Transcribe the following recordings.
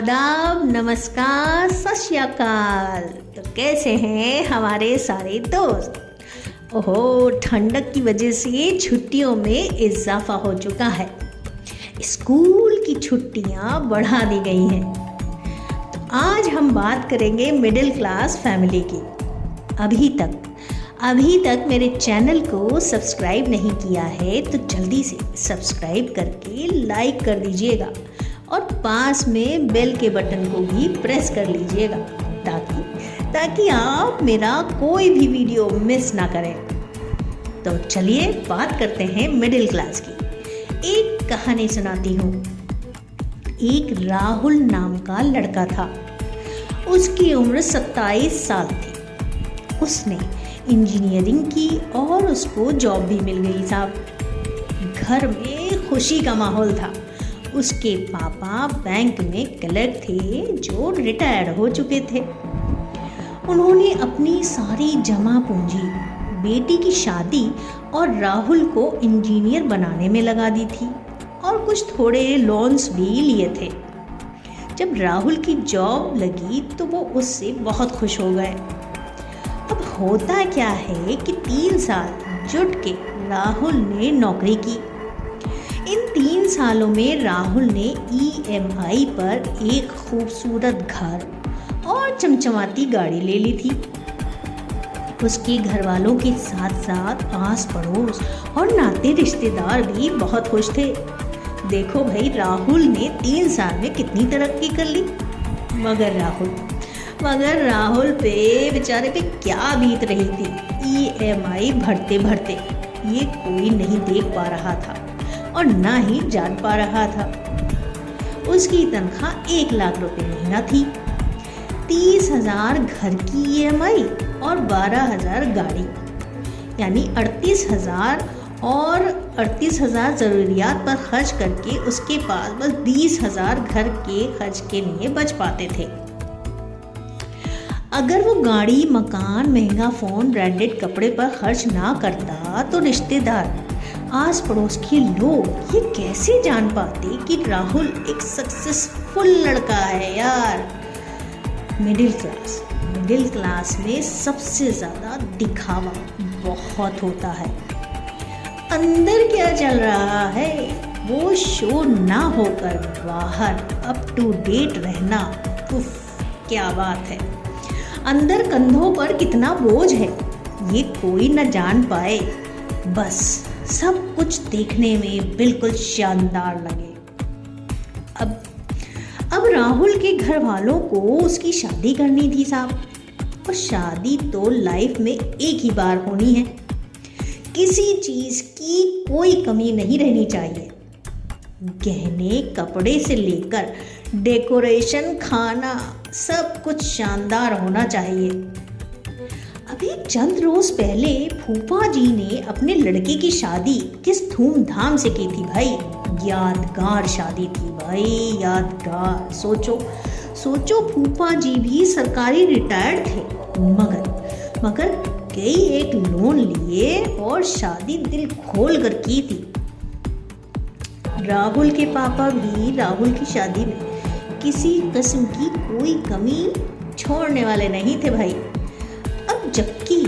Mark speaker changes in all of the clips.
Speaker 1: आदाब, नमस्कार, सत श्री अकाल। तो कैसे हैं हमारे सारे दोस्त? ओहो, ठंडक की वजह से छुट्टियों में इजाफा हो चुका है। स्कूल की छुट्टियां बढ़ा दी गई हैं। तो आज हम बात करेंगे मिडिल क्लास फैमिली की। अभी तक मेरे चैनल को सब्सक्राइब नहीं किया है तो जल्दी से सब्सक्राइब करके लाइक कर दीजिएगा और पास में बेल के बटन को भी प्रेस कर लीजिएगा ताकि आप मेरा कोई भी वीडियो मिस ना करें। तो चलिए बात करते हैं मिडिल क्लास की। एक कहानी सुनाती हूँ। एक राहुल नाम का लड़का था। उसकी उम्र 27 साल थी। उसने इंजीनियरिंग की और उसको जॉब भी मिल गई साहब। घर में खुशी का माहौल था। उसके पापा बैंक में क्लर्क थे जो रिटायर हो चुके थे। उन्होंने अपनी सारी जमा पूंजी बेटी की शादी और राहुल को इंजीनियर बनाने में लगा दी थी और कुछ थोड़े लोन्स भी लिए थे। जब राहुल की जॉब लगी तो वो उससे बहुत खुश हो गए। अब होता क्या है कि 3 साल जुट के राहुल ने नौकरी की। इन 3 सालों में राहुल ने EMI पर एक खूबसूरत घर और चमचमाती गाड़ी ले ली थी। उसके घर वालों के साथ साथ आस पड़ोस और नाते रिश्तेदार भी बहुत खुश थे। देखो भाई, राहुल ने 3 साल में कितनी तरक्की कर ली। मगर राहुल पे बेचारे पे क्या बीत रही थी। EMI भरते भरते ये कोई नहीं देख पा रहा था और ना ही जान पा रहा था। उसकी तनख्वाह 1 लाख रुपए महीना थी। 30,000 घर की EMI और 12,000 गाड़ी, यानी 38,000 और 38,000 ज़रूरियात पर खर्च करके उसके पास बस 20,000 घर के खर्च के लिए बच पाते थे। अगर वो गाड़ी, मकान, महंगा फ़ोन, ब्रांडेड कपड़े पर खर्च ना करता तो रिश्तेदार, आस पड़ोस के लोग ये कैसे जान पाते कि राहुल एक सक्सेसफुल लड़का है यार। मिडिल क्लास में सबसे ज़्यादा दिखावा बहुत होता है। अंदर क्या चल रहा है वो शो ना होकर बाहर अप टू डेट रहना, उफ क्या बात है। अंदर कंधों पर कितना बोझ है ये कोई न जान पाए। बस सब कुछ देखने में बिल्कुल शानदार लगे। अब राहुल के घर वालों को उसकी शादी करनी थी साहब। और शादी तो लाइफ में एक ही बार होनी है। किसी चीज़ की कोई कमी नहीं रहनी चाहिए। गहने, कपड़े से लेकर डेकोरेशन, खाना, सब कुछ शानदार होना चाहिए। अभी चंद रोज पहले फूफा जी ने अपने लड़के की शादी किस धूमधाम से की थी भाई। यादगार शादी थी भाई, यादगार। सोचो फूफा जी भी सरकारी रिटायर्ड थे मगर कई एक लोन लिए और शादी दिल खोल कर की थी। राहुल के पापा भी राहुल की शादी में किसी किस्म की कोई कमी छोड़ने वाले नहीं थे भाई। अब जबकि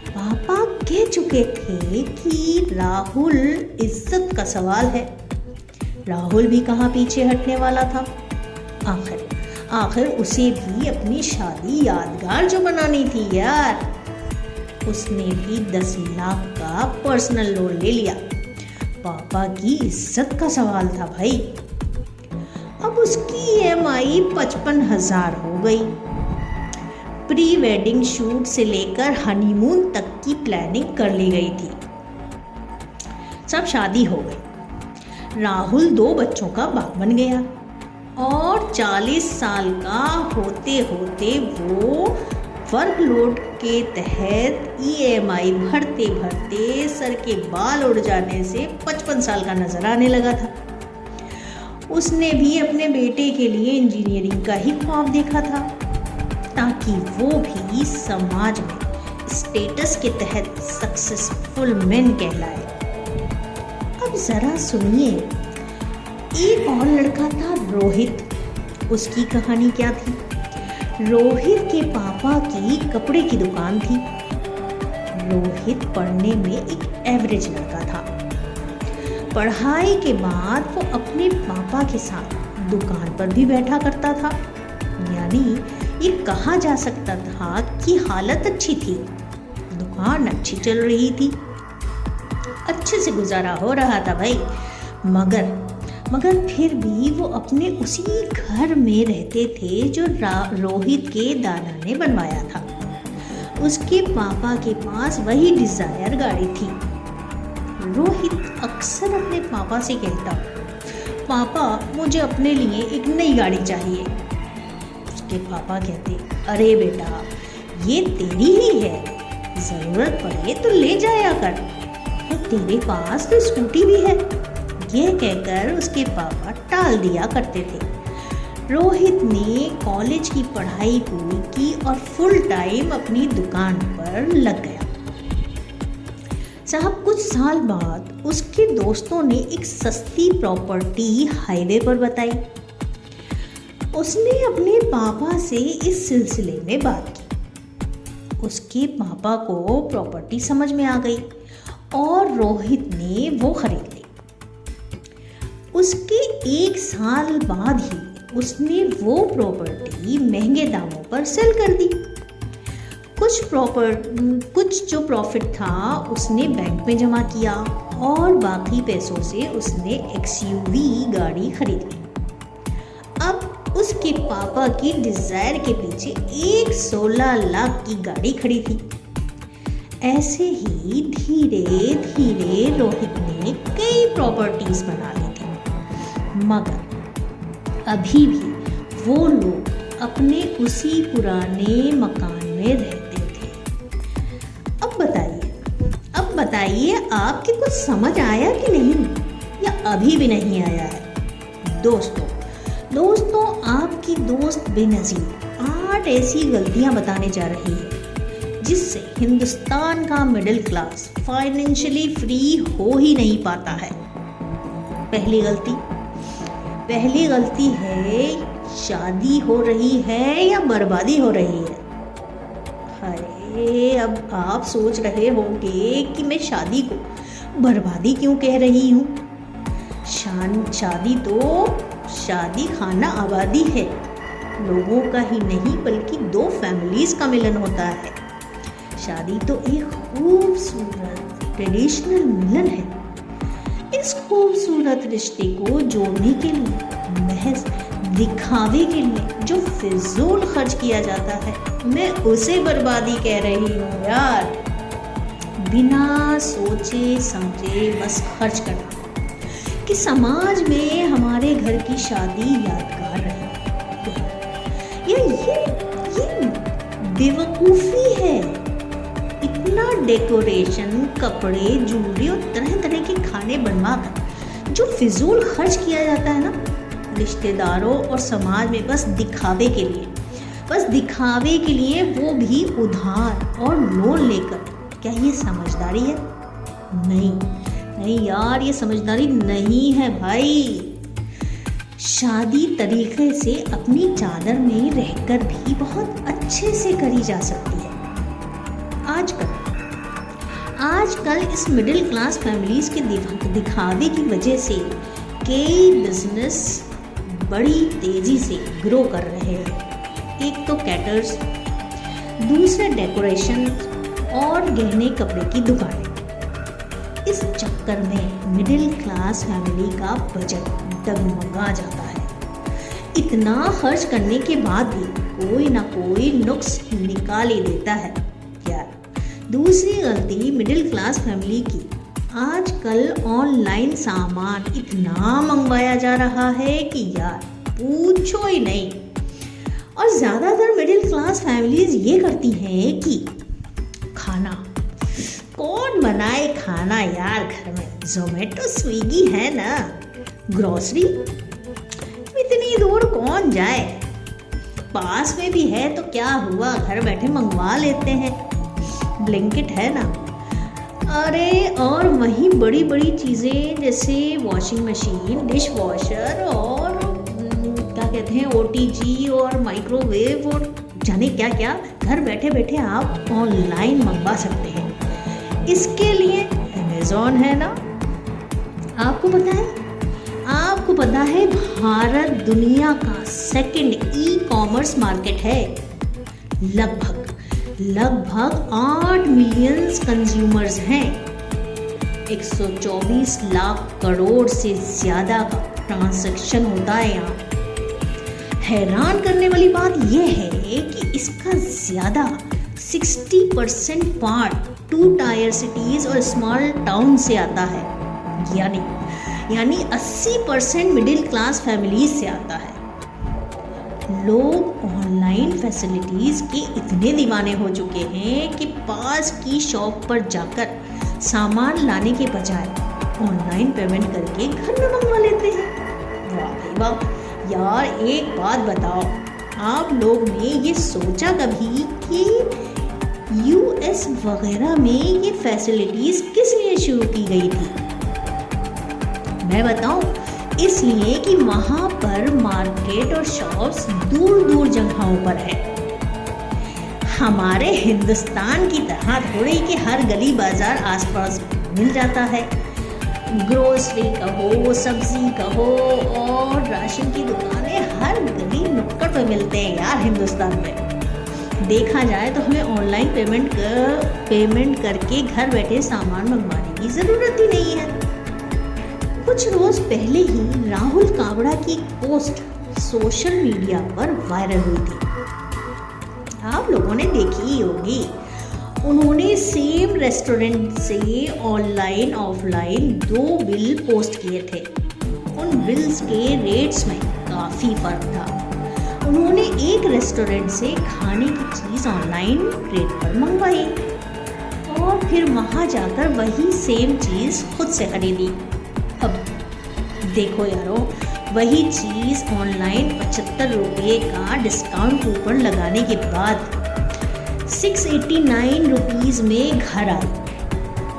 Speaker 1: पापा कह चुके थे कि राहुल इज्जत का सवाल है, राहुल भी कहाँ पीछे हटने वाला था। आखिर उसे भी अपनी शादी यादगार जो बनानी थी यार। उसने भी 10 लाख का पर्सनल लोन ले लिया। पापा की इज्जत का सवाल था भाई। अब उसकी EMI 55,000 हो गई। प्री वेडिंग शूट से लेकर हनीमून तक की प्लानिंग कर ली गई थी। सब शादी हो गई। राहुल 2 बच्चों का बाप बन गया और 40 साल का होते होते वो वर्कलोड के तहत EMI भरते भरते सर के बाल उड़ जाने से 55 साल का नजर आने लगा था। उसने भी अपने बेटे के लिए इंजीनियरिंग का ही ख्वाब देखा था ताकि वो भी समाज में स्टेटस के तहत सक्सेसफुल मैन कहलाए। अब जरा सुनिए, एक और लड़का था रोहित। उसकी कहानी क्या थी? रोहित के पापा की कपड़े की दुकान थी। रोहित पढ़ने में एक एवरेज लड़का था। पढ़ाई के बाद वो अपने पापा के साथ दुकान पर भी बैठा करता था। यानी ये कहा जा सकता था कि हालत अच्छी थी, दुकान अच्छी चल रही थी, अच्छे से गुजारा हो रहा था भाई। मगर फिर भी वो अपने उसी घर में रहते थे जो रोहित के दादा ने बनवाया था। उसके पापा के पास वही डिजायर गाड़ी थी। रोहित अक्सर अपने पापा से कहता, पापा मुझे अपने लिए एक नई गाड़ी चाहिए। उसके पापा कहते, अरे बेटा ये तेरी ही है, जरूरत पड़े तो ले जाया कर, तो तेरे पास तो स्कूटी भी है। ये कहकर उसके पापा टाल दिया करते थे। रोहित ने कॉलेज की पढ़ाई पूरी की और फुल टाइम अपनी दुकान पर लग गया। साहब कुछ साल बाद उसके दोस्तों ने एक सस्ती प्रॉपर्टी हाईवे पर बताई। उसने अपने पापा से इस सिलसिले में बात की। उसके पापा को प्रॉपर्टी समझ में आ गई और रोहित ने वो खरीद ली। उसके 1 साल बाद ही उसने वो प्रॉपर्टी महंगे दामों पर सेल कर दी। कुछ जो प्रॉफिट था उसने बैंक में जमा किया और बाकी पैसों से उसने XUV गाड़ी खरीद ली। अब उसके पापा की डिजायर के पीछे एक 16 लाख की गाड़ी खड़ी थी। ऐसे ही धीरे धीरे रोहित ने कई प्रॉपर्टीज बना ली थी, मगर अभी भी वो लोग अपने उसी पुराने मकान में रहते थे। अब बताइए आपके कुछ समझ आया कि नहीं, या अभी भी नहीं आया है? दोस्तों आपकी दोस्त बेनज़ीर 8 ऐसी गलतियां बताने जा रही है जिससे हिंदुस्तान का मिडिल क्लास फाइनेंशियली फ्री हो ही नहीं पाता है। पहली गलती है, शादी हो रही है या बर्बादी हो रही है। अरे अब आप सोच रहे होंगे कि मैं शादी को बर्बादी क्यों कह रही हूँ। शादी खाना आबादी है, लोगों का ही नहीं बल्कि 2 फैमिलीज का मिलन होता है। शादी तो एक खूबसूरत ट्रेडिशनल मिलन है। इस खूबसूरत रिश्ते को जोड़ने के लिए, महज दिखावे के लिए जो फिजूल खर्च किया जाता है, मैं उसे बर्बादी कह रही हूँ यार। बिना सोचे समझे बस खर्च करना कि समाज में हमारे घर की शादी यादगार रहे, ये बेवकूफ़ी है। इतना डेकोरेशन, कपड़े, ज्वेलरी और तरह तरह के खाने बनवाकर जो फिजूल खर्च किया जाता है ना रिश्तेदारों और समाज में, बस दिखावे के लिए, वो भी उधार और लोन लेकर, क्या ये समझदारी है? नहीं यार, ये समझदारी नहीं है भाई। शादी तरीके से अपनी चादर में रहकर भी बहुत अच्छे से करी जा सकती है। आजकल इस मिडिल क्लास फैमिलीज के दिखावे की वजह से कई बिजनेस बड़ी तेजी से ग्रो कर रहे हैं। एक तो कैटर्स, दूसरे डेकोरेशन और गहने कपड़े की दुकानें। इस चक्कर में मिडिल क्लास फैमिली का बजट डगमगा जाता है। इतना खर्च करने के बाद भी कोई ना कोई नुक्स निकाल ही देता है यार। दूसरी गलती मिडिल क्लास फैमिली की, आजकल ऑनलाइन सामान इतना मंगवाया जा रहा है कि यार पूछो ही नहीं। और ज़्यादातर मिडिल क्लास फैमिलीज ये करती हैं कि खाना कौन बनाए खाना यार घर में, ज़ोमैटो स्विगी है ना, ग्रोसरी इतनी दूर कौन जाए, पास में भी है तो क्या हुआ, घर बैठे मंगवा लेते हैं, ब्लिंकिट है ना। अरे और वहीं बड़ी बड़ी चीज़ें जैसे वॉशिंग मशीन, डिश वॉशर और क्या कहते हैं OTG और माइक्रोवेव और जाने क्या क्या घर बैठे बैठे आप ऑनलाइन मंगवा सकते हैं। इसके लिए अमेज़ॉन है ना। आपको पता है भारत दुनिया का सेकंड ई-कॉमर्स मार्केट है। लगभग 8 मिलियन कंज्यूमर्स हैं। 124 लाख करोड़ से ज़्यादा का ट्रांजैक्शन होता है यहाँ। हैरान करने वाली बात यह है कि इसका ज़्यादा 60% पार्ट 2 टायर सिटीज़ और स्मॉल टाउन से आता है, यानी 80% मिडिल क्लास फैमिलीज से आता है। लोग ऑनलाइन फैसिलिटीज़ के इतने दीवाने हो चुके हैं कि पास की शॉप पर जाकर सामान लाने के बजाय ऑनलाइन पेमेंट करके घर में मंगवा लेते हैं। वाह भाई वाह। यार एक बात बताओ, आप लोग ने ये सोचा कभी कि US वगैरह में ये फैसिलिटीज़ किस लिए शुरू की गई थी? मैं बताऊं, इसलिए कि वहाँ पर मार्केट और शॉप्स दूर दूर जगहों पर है। हमारे हिंदुस्तान की तरह थोड़ी कि हर गली बाजार आसपास मिल जाता है। ग्रोसरी कहो, सब्जी कहो और राशन की दुकानें हर गली नुक्कड़ पे मिलते हैं यार हिंदुस्तान में। देखा जाए तो हमें ऑनलाइन पेमेंट करके घर बैठे सामान मंगवाने की ज़रूरत ही नहीं है। कुछ रोज पहले ही राहुल कावड़ा की पोस्ट सोशल मीडिया पर वायरल हुई थी। आप लोगों ने देखी ही होगी। उन्होंने सेम रेस्टोरेंट से ऑनलाइन ऑफलाइन 2 बिल पोस्ट किए थे। उन बिल्स के रेट्स में काफ़ी फर्क था। उन्होंने एक रेस्टोरेंट से खाने की चीज़ ऑनलाइन रेट पर मंगवाई और फिर वहाँ जाकर वही सेम चीज़ खुद से खरीदी। अब देखो यारो, वही चीज़ ऑनलाइन 75 रुपये का डिस्काउंट कूपन लगाने के बाद 689 रुपीज़ में घर आई।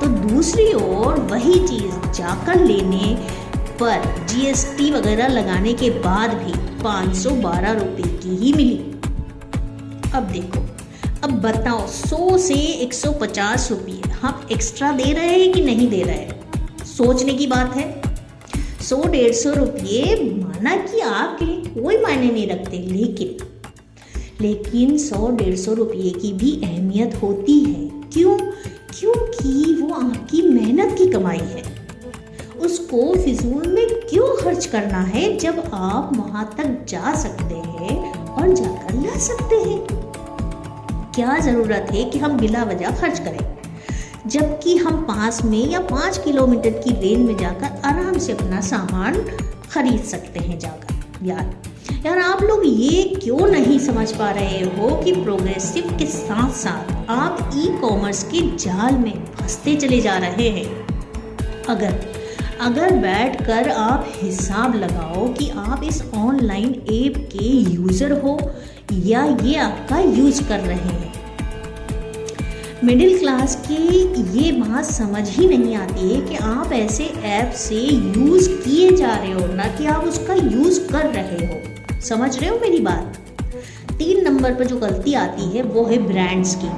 Speaker 1: तो दूसरी ओर वही चीज़ जाकर लेने पर GST वगैरह लगाने के बाद भी 512 रुपये की ही मिली। अब देखो, अब बताओ 100 से 150 रुपये हम एक्स्ट्रा दे रहे हैं कि नहीं दे रहे हैं? सोचने की बात है। 100-150 रुपये माना कि आपके लिए कोई मायने नहीं रखते, लेकिन 100-150 रुपये की भी अहमियत होती है। क्यों? क्योंकि वो आपकी मेहनत की कमाई है। उसको फिजूल में क्यों खर्च करना है जब आप वहाँ तक जा सकते हैं और जाकर ला सकते हैं? क्या ज़रूरत है कि हम बिला वजह खर्च करें, जबकि हम पास में या 5 किलोमीटर की रेंज में जाकर आराम से अपना सामान खरीद सकते हैं जाकर। यार आप लोग ये क्यों नहीं समझ पा रहे हो कि प्रोग्रेसिव के साथ साथ आप ई-कॉमर्स के जाल में फंसते चले जा रहे हैं। अगर बैठकर आप हिसाब लगाओ कि आप इस ऑनलाइन ऐप के यूज़र हो या ये आपका यूज़ कर रहे हैं। मिडिल क्लास की ये बात समझ ही नहीं आती है कि आप ऐसे ऐप से यूज़ किए जा रहे हो, ना कि आप उसका यूज़ कर रहे हो। समझ रहे हो मेरी बात? 3 नंबर पर जो गलती आती है वो है ब्रांड्स की।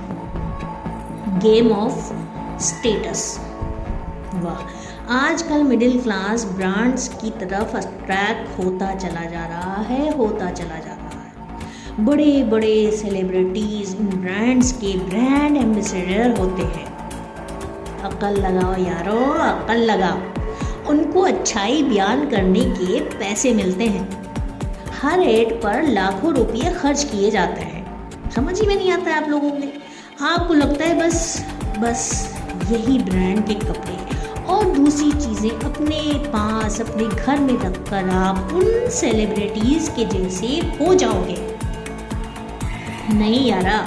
Speaker 1: Game of status. वाह, आजकल मिडिल क्लास ब्रांड्स की तरफ अट्रैक्ट होता चला जा रहा है। बड़े बड़े सेलिब्रिटीज़ इन ब्रांड्स के ब्रांड एम्बेसडर होते हैं। अक्ल लगाओ यारो, अक्ल लगाओ। उनको अच्छाई बयान करने के पैसे मिलते हैं। हर ऐड पर लाखों रुपये खर्च किए जाते हैं। समझ ही में नहीं आता है आप लोगों में। आपको लगता है बस यही ब्रांड के कपड़े और दूसरी चीज़ें अपने पास अपने घर में रखकर आप उन सेलिब्रिटीज़ के जैसे हो जाओगे। नहीं यारा,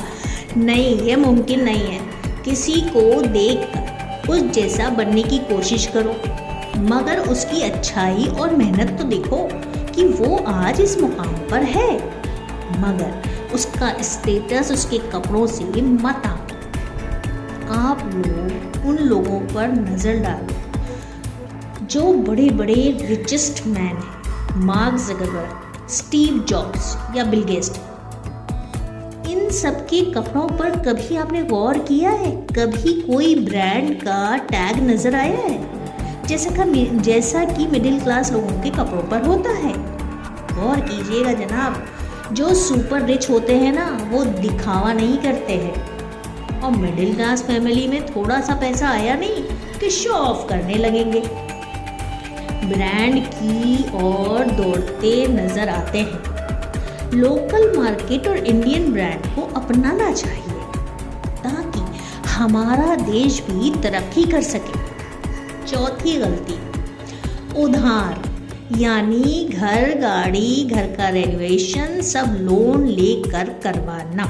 Speaker 1: नहीं, ये मुमकिन नहीं है। किसी को देखकर उस जैसा बनने की कोशिश करो, मगर उसकी अच्छाई और मेहनत तो देखो कि वो आज इस मुकाम पर है। मगर उसका स्टेटस उसके कपड़ों से मत आंको। आप लोग उन लोगों पर नज़र डालो जो बड़े बड़े रिचेस्ट मैन हैं। मार्क ज़करबर्ग, स्टीव जॉब्स या बिल गेट्स। इन सबके कपड़ों पर कभी आपने गौर किया है? कभी कोई ब्रांड का टैग नजर आया है जैसा कि मिडिल क्लास लोगों के कपड़ों पर होता है? गौर कीजिएगा जनाब, जो सुपर रिच होते हैं ना, वो दिखावा नहीं करते हैं, और मिडिल क्लास फैमिली में थोड़ा सा पैसा आया नहीं कि शो ऑफ करने लगेंगे, ब्रांड की ओर दौड़ते नजर आते हैं। लोकल मार्केट और इंडियन ब्रांड को अपनाना चाहिए ताकि हमारा देश भी तरक्की कर सके। चौथी गलती, उधार, यानी घर, गाड़ी, घर का रेनोवेशन सब लोन लेकर करवाना।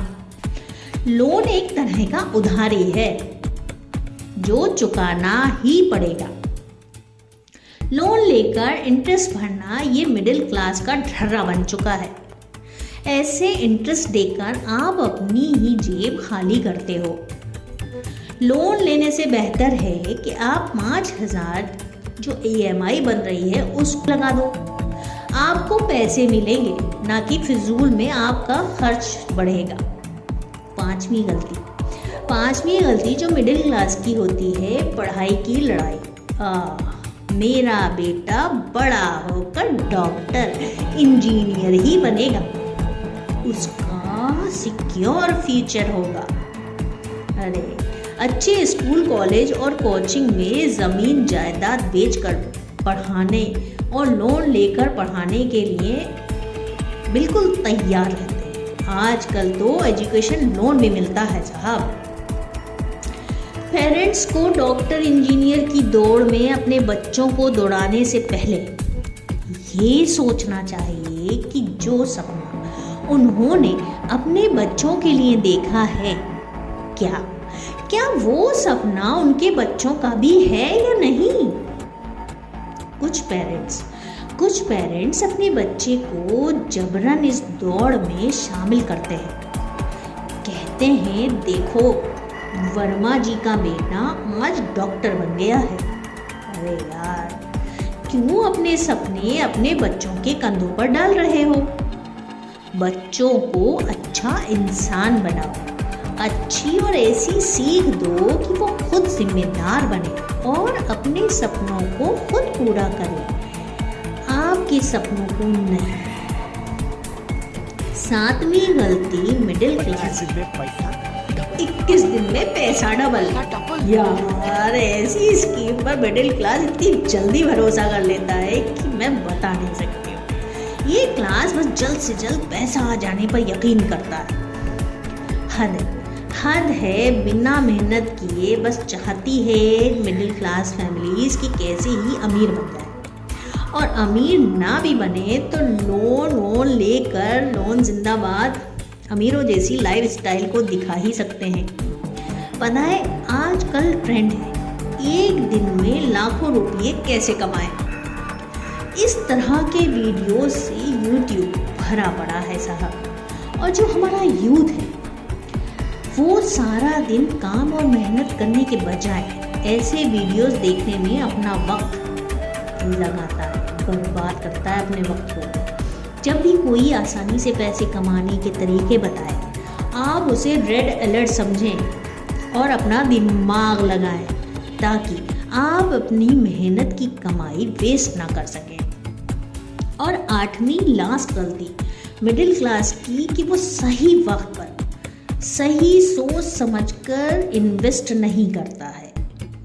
Speaker 1: लोन एक तरह का उधारी है जो चुकाना ही पड़ेगा। लोन लेकर इंटरेस्ट भरना ये मिडिल क्लास का ढर्रा बन चुका है। ऐसे इंटरेस्ट देकर आप अपनी ही जेब खाली करते हो। लोन लेने से बेहतर है कि आप 5,000 जो EMI बन रही है उसको लगा दो। आपको पैसे मिलेंगे, ना कि फिजूल में आपका खर्च बढ़ेगा। पांचवी गलती जो मिडिल क्लास की होती है, पढ़ाई की लड़ाई। मेरा बेटा बड़ा होकर डॉक्टर, इंजीनियर ही बनेगा, उसका सिक्योर फ्यूचर होगा। अरे अच्छे स्कूल, कॉलेज और कोचिंग में ज़मीन जायदाद बेचकर पढ़ाने और लोन लेकर पढ़ाने के लिए बिल्कुल तैयार रहते हैं। आजकल तो एजुकेशन लोन भी मिलता है साहब। पेरेंट्स को डॉक्टर, इंजीनियर की दौड़ में अपने बच्चों को दौड़ाने से पहले ये सोचना चाहिए कि जो सपना उन्होंने अपने बच्चों के लिए देखा है, क्या वो सपना उनके बच्चों का भी है या नहीं। कुछ पेरेंट्स अपने बच्चे को जबरन इस दौड़ में शामिल करते हैं। कहते हैं, देखो वर्मा जी का बेटा आज डॉक्टर बन गया है। अरे यार, क्यों अपने सपने अपने बच्चों के कंधों पर डाल रहे हो? बच्चों को अच्छा इंसान बनाओ, अच्छी और ऐसी सीख दो कि वो खुद जिम्मेदार बने और अपने सपनों को खुद पूरा करे, आपके सपनों को नहीं। सातवीं गलती, मिडिल क्लास 21 दिन में पैसा डबल। यार, ऐसी स्कीम पर मिडिल क्लास इतनी जल्दी भरोसा कर लेता है कि मैं बता नहीं सकती। ये क्लास बस जल्द से जल्द पैसा आ जाने पर यकीन करता है। हद है, बिना मेहनत किए बस चाहती है मिडिल क्लास फैमिलीज की कैसे ही अमीर बन जाए, और अमीर ना भी बने तो लोन लेकर, लोन जिंदाबाद, अमीरों जैसी लाइफ स्टाइल को दिखा ही सकते हैं। पता है आजकल ट्रेंड है, एक दिन में लाखों रुपये कैसे कमाएं। इस तरह के वीडियो से YouTube भरा पड़ा है साहब। और जो हमारा यूथ है वो सारा दिन काम और मेहनत करने के बजाय ऐसे वीडियोस देखने में अपना वक्त लगाता है, बर्बाद करता है अपने वक्त को। जब भी कोई आसानी से पैसे कमाने के तरीके बताए, आप उसे रेड अलर्ट समझें और अपना दिमाग लगाएं ताकि आप अपनी मेहनत की कमाई वेस्ट ना कर सकें। और आठवीं लास्ट गलती मिडिल क्लास की कि वो सही वक्त पर सही सोच समझकर इन्वेस्ट नहीं करता है।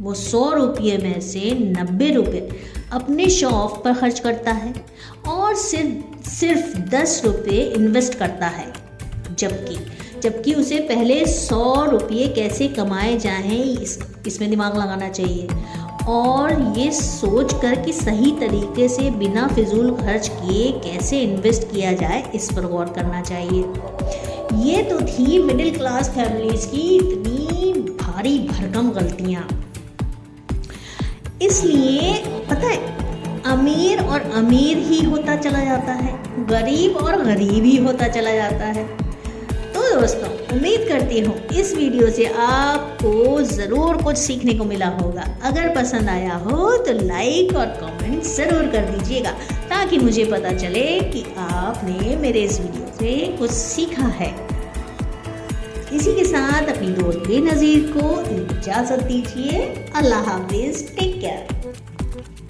Speaker 1: वो 100 रुपये में से 90 रुपये अपने शो ऑफ पर खर्च करता है और सिर्फ 10 रुपये इन्वेस्ट करता है, जबकि उसे पहले 100 रुपये कैसे कमाए जाएं इसमें दिमाग लगाना चाहिए, और ये सोच कर कि सही तरीके से बिना फिजूल खर्च किए कैसे इन्वेस्ट किया जाए इस पर गौर करना चाहिए। ये तो थी मिडिल क्लास फैमिलीज की इतनी भारी भरकम गलतियाँ। इसलिए पता है, अमीर और अमीर ही होता चला जाता है, गरीब और गरीब ही होता चला जाता है। तो दोस्तों, उम्मीद करती हूँ इस वीडियो से आपको ज़रूर कुछ सीखने को मिला होगा। अगर पसंद आया हो तो लाइक और कमेंट ज़रूर कर दीजिएगा ताकि मुझे पता चले कि आपने मेरे इस वीडियो से कुछ सीखा है। इसी के साथ अपनी दोस्त बेनज़ीर को इजाज़त दीजिए। अल्लाह हाफिज़, टेक केयर।